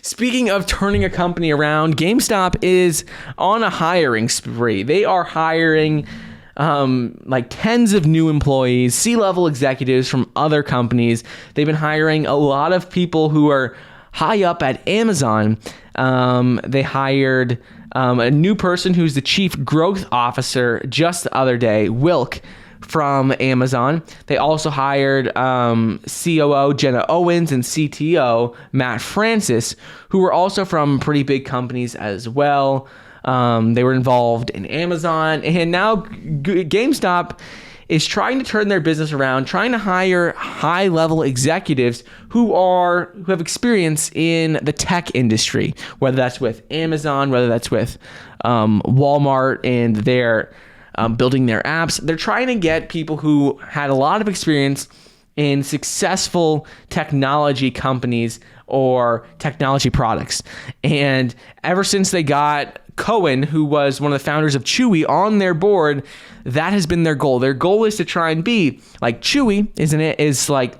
Speaking of turning a company around, GameStop is on a hiring spree. They are hiring like tens of new employees, C-level executives from other companies. They've been hiring a lot of people who are high up at Amazon. They hired a new person who's the chief growth officer just the other day, Wilk, from Amazon. They also hired COO Jenna Owens and CTO Matt Francis, who were also from pretty big companies as well. They were involved in Amazon, and now GameStop is trying to turn their business around, trying to hire high-level executives who have experience in the tech industry, whether that's with Amazon, whether that's with Walmart, and they're building their apps. They're trying to get people who had a lot of experience in successful technology companies or technology products. And ever since they got Cohen, who was one of the founders of Chewy, on their board, that has been their goal. Their goal is to try and be like Chewy, is like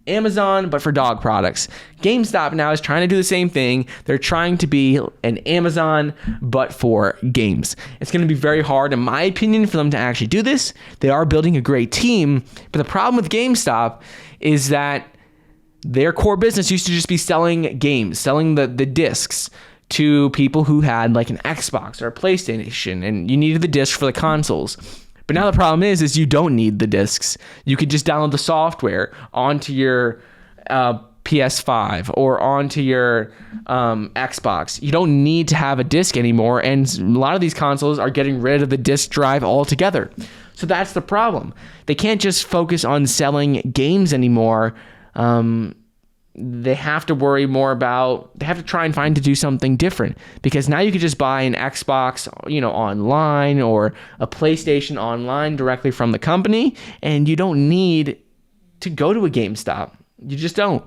Amazon, but for dog products. GameStop now is trying to do the same thing. They're trying to be an Amazon, but for games. It's going to be very hard, in my opinion, for them to actually do this. They are building a great team, but the problem with GameStop is that their core business used to just be selling games, selling the discs to people who had like an Xbox or a PlayStation, and you needed the disc for the consoles. But now the problem is you don't need the discs. You could just download the software onto your PS5 or onto your Xbox. You don't need to have a disc anymore, and a lot of these consoles are getting rid of the disc drive altogether. So that's the problem. They can't just focus on selling games anymore. They have to worry more about, they have to try and find to do something different, because now you could just buy an Xbox, online, or a PlayStation online directly from the company, and you don't need to go to a GameStop. You just don't.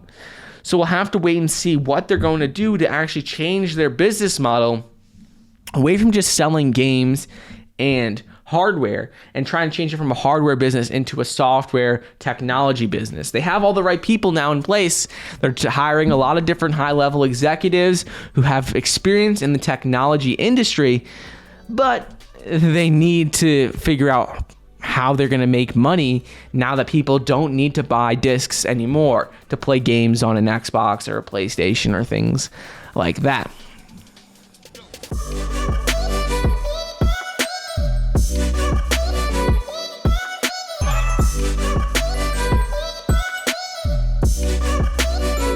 So we'll have to wait and see what they're going to do to actually change their business model away from just selling games and hardware, and try and change it from a hardware business into a software technology business. They have all the right people now in place. They're hiring a lot of different high-level executives who have experience in the technology industry, but they need to figure out how they're going to make money now that people don't need to buy discs anymore to play games on an Xbox or a PlayStation or things like that.